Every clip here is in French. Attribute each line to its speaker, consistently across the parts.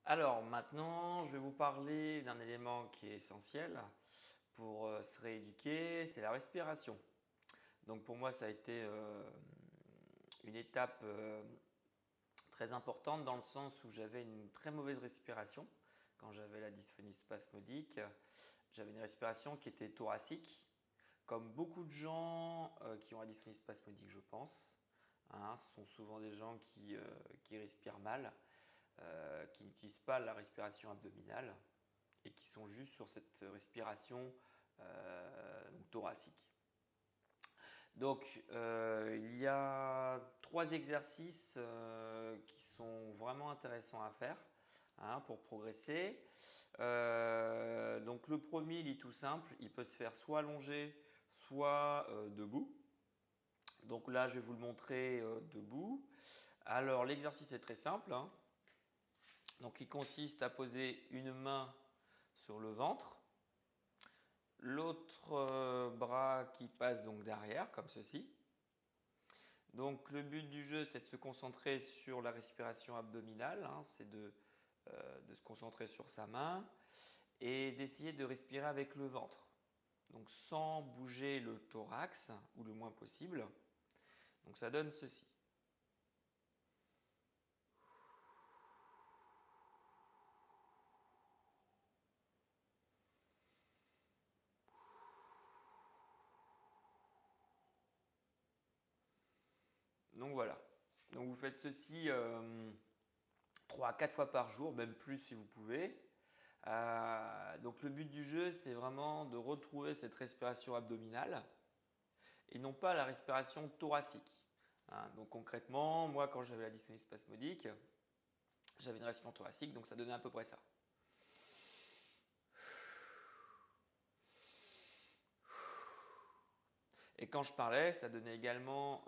Speaker 1: Alors maintenant, je vais vous parler d'un élément qui est essentiel pour se rééduquer, c'est la respiration. Donc pour moi, ça a été une étape très importante dans le sens où j'avais une très mauvaise respiration quand j'avais la dysphonie spasmodique. J'avais une respiration qui était thoracique, comme beaucoup de gens qui ont la dysphonie spasmodique, je pense. Ce sont souvent des gens qui respirent mal, qui n'utilisent pas la respiration abdominale et qui sont juste sur cette respiration thoracique. Donc, il y a 3 exercices qui sont vraiment intéressants à faire pour progresser. Donc, le premier, il est tout simple. Il peut se faire soit allongé, soit debout. Donc là, je vais vous le montrer debout. Alors, l'exercice est très simple. Donc, il consiste à poser une main sur le ventre, l'autre bras qui passe donc derrière, comme ceci. Donc le but du jeu, c'est de se concentrer sur la respiration abdominale, c'est de se concentrer sur sa main et d'essayer de respirer avec le ventre. Donc sans bouger le thorax, ou le moins possible. Donc ça donne ceci. Donc voilà. Donc vous faites ceci 3 à 4 fois par jour, même plus si vous pouvez. Donc le but du jeu, c'est vraiment de retrouver cette respiration abdominale et non pas la respiration thoracique. Donc concrètement, moi quand j'avais la dysphonie spasmodique, j'avais une respiration thoracique, donc ça donnait à peu près ça. Et quand je parlais, ça donnait également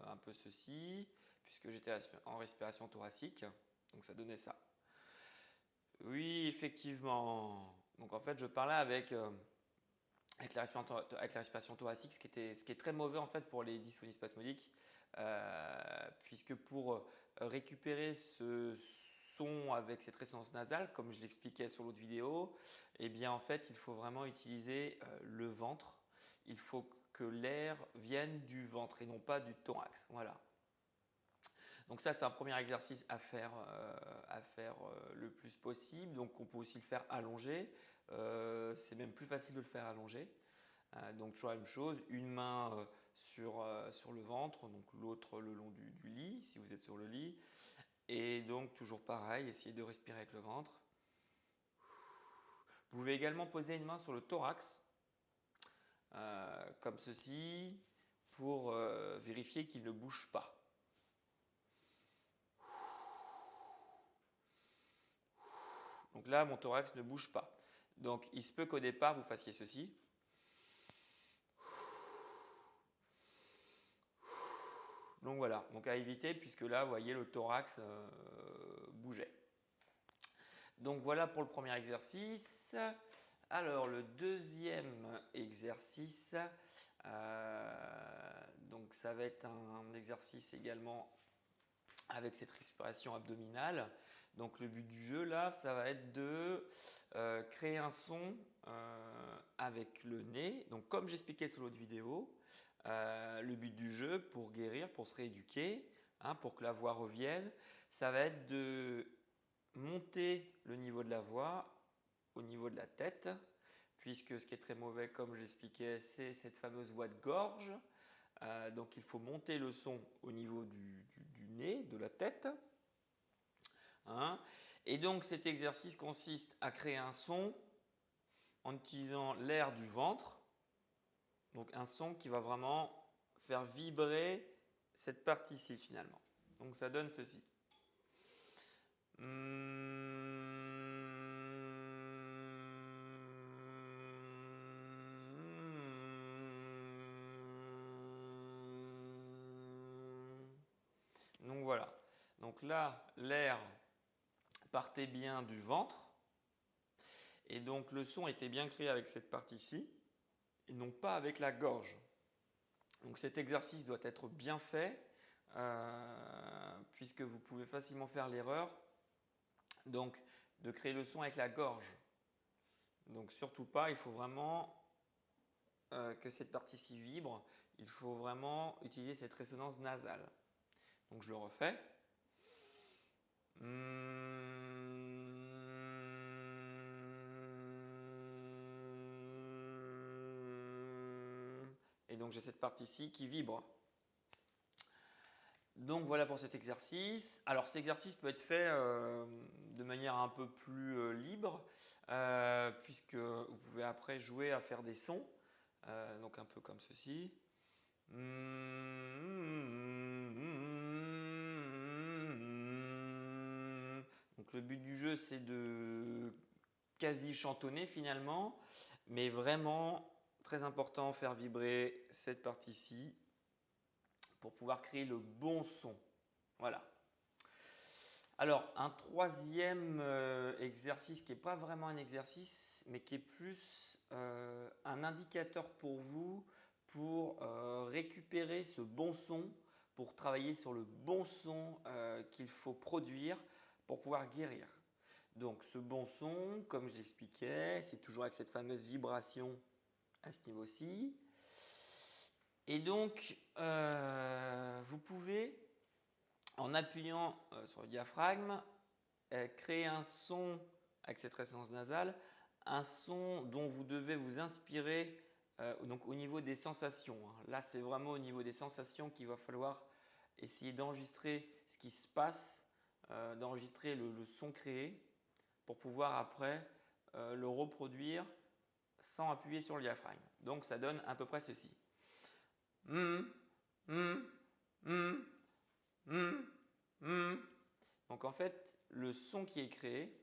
Speaker 1: un peu ceci, puisque j'étais en respiration thoracique, donc ça donnait ça. Oui, effectivement. Donc en fait, je parlais avec la respiration thoracique, ce qui est très mauvais en fait pour les dysphonies spasmodiques, puisque pour récupérer ce son avec cette résonance nasale, comme je l'expliquais sur l'autre vidéo, eh bien en fait il faut vraiment utiliser le ventre. Il faut que l'air vienne du ventre et non pas du thorax. Voilà. Donc ça, c'est un premier exercice à faire le plus possible. Donc on peut aussi le faire allongé. C'est même plus facile de le faire allongé. Donc toujours la même chose, une main sur le ventre, donc l'autre le long du lit, si vous êtes sur le lit. Et donc toujours pareil, essayez de respirer avec le ventre. Vous pouvez également poser une main sur le thorax, comme ceci, pour vérifier qu'il ne bouge pas. Donc là, mon thorax ne bouge pas. Donc il se peut qu'au départ, vous fassiez ceci. Donc voilà, donc à éviter puisque là, vous voyez, le thorax bougeait. Donc voilà pour le premier exercice. Alors le deuxième exercice, donc ça va être un exercice également avec cette respiration abdominale. Donc le but du jeu là, ça va être de créer un son avec le nez. Donc comme j'expliquais sur l'autre vidéo, le but du jeu pour guérir, pour se rééduquer, pour que la voix revienne, ça va être de monter le niveau de la voix au niveau de la tête, puisque ce qui est très mauvais, comme j'expliquais, c'est cette fameuse voix de gorge. Donc il faut monter le son au niveau du nez, de la tête. Et donc cet exercice consiste à créer un son en utilisant l'air du ventre. Donc un son qui va vraiment faire vibrer cette partie-ci finalement. Donc ça donne ceci. Donc voilà. Donc là, l'air partait bien du ventre et donc le son était bien créé avec cette partie-ci et non pas avec la gorge. Donc cet exercice doit être bien fait puisque vous pouvez facilement faire l'erreur Donc, de créer le son avec la gorge. Donc, surtout pas, il faut vraiment que cette partie-ci vibre. Il faut vraiment utiliser cette résonance nasale. Donc, je le refais. Et donc, j'ai cette partie-ci qui vibre. Donc voilà pour cet exercice. Alors cet exercice peut être fait de manière un peu plus libre, puisque vous pouvez après jouer à faire des sons, donc un peu comme ceci. Donc le but du jeu c'est de quasi chantonner finalement, mais vraiment très important faire vibrer cette partie-ci pour pouvoir créer le bon son. Voilà. Alors, un troisième exercice qui n'est pas vraiment un exercice, mais qui est plus un indicateur pour vous pour récupérer ce bon son, pour travailler sur le bon son qu'il faut produire pour pouvoir guérir. Donc, ce bon son, comme je l'expliquais, c'est toujours avec cette fameuse vibration à ce niveau-ci. Et donc, vous pouvez, en appuyant sur le diaphragme, créer un son avec cette résonance nasale, un son dont vous devez vous inspirer donc au niveau des sensations. Là, c'est vraiment au niveau des sensations qu'il va falloir essayer d'enregistrer ce qui se passe, d'enregistrer le son créé pour pouvoir après le reproduire sans appuyer sur le diaphragme. Donc, ça donne à peu près ceci. Donc en fait, le son qui est créé,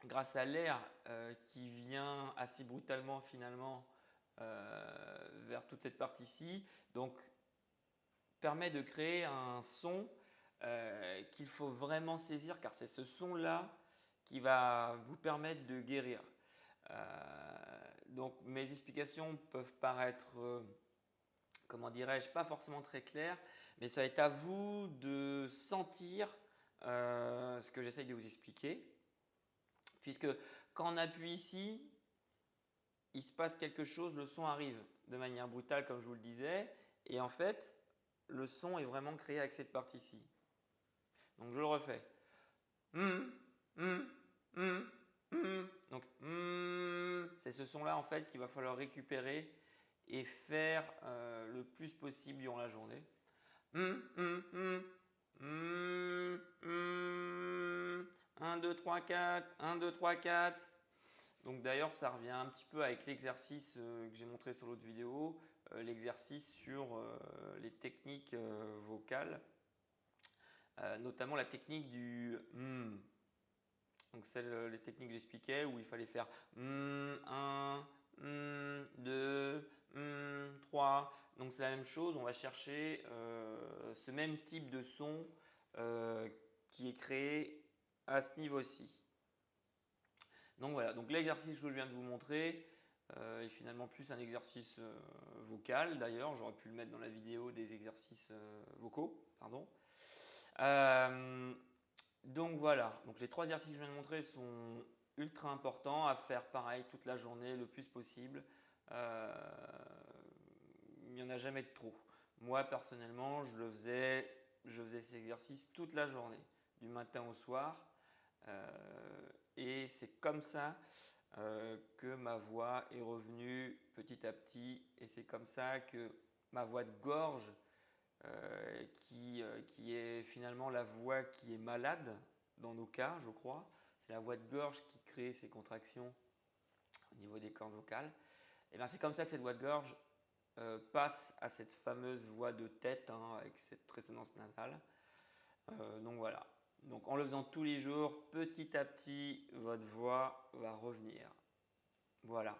Speaker 1: grâce à l'air qui vient assez brutalement finalement vers toute cette partie-ci, donc permet de créer un son qu'il faut vraiment saisir car c'est ce son-là qui va vous permettre de guérir. Donc mes explications peuvent paraître comment dirais-je, pas forcément très clair, mais ça va être à vous de sentir ce que j'essaye de vous expliquer. Puisque quand on appuie ici, il se passe quelque chose, le son arrive de manière brutale comme je vous le disais, et en fait, le son est vraiment créé avec cette partie-ci. Donc je le refais. Donc c'est ce son-là en fait qu'il va falloir récupérer et faire le plus possible durant la journée. 1, 2, 3, 4, 1, 2, 3, 4. Donc d'ailleurs, ça revient un petit peu avec l'exercice que j'ai montré sur l'autre vidéo, l'exercice sur les techniques vocales, notamment la technique du Donc les techniques que j'expliquais où il fallait faire 1, 2, 3. Donc c'est la même chose, on va chercher ce même type de son qui est créé à ce niveau-ci. Donc voilà, donc l'exercice que je viens de vous montrer est finalement plus un exercice vocal. D'ailleurs, j'aurais pu le mettre dans la vidéo des exercices vocaux. Pardon. Donc voilà, donc les 3 exercices que je viens de montrer sont ultra importants à faire pareil toute la journée le plus possible. Il n'y en a jamais de trop. Moi personnellement, je faisais ces exercices toute la journée, du matin au soir. Et c'est comme ça que ma voix est revenue petit à petit. Et c'est comme ça que ma voix de gorge, qui est finalement la voix qui est malade dans nos cas, je crois. C'est la voix de gorge qui crée ces contractions au niveau des cordes vocales. Et bien c'est comme ça que cette voix de gorge passe à cette fameuse voix de tête avec cette résonance nasale. Donc voilà. Donc en le faisant tous les jours, petit à petit, votre voix va revenir. Voilà.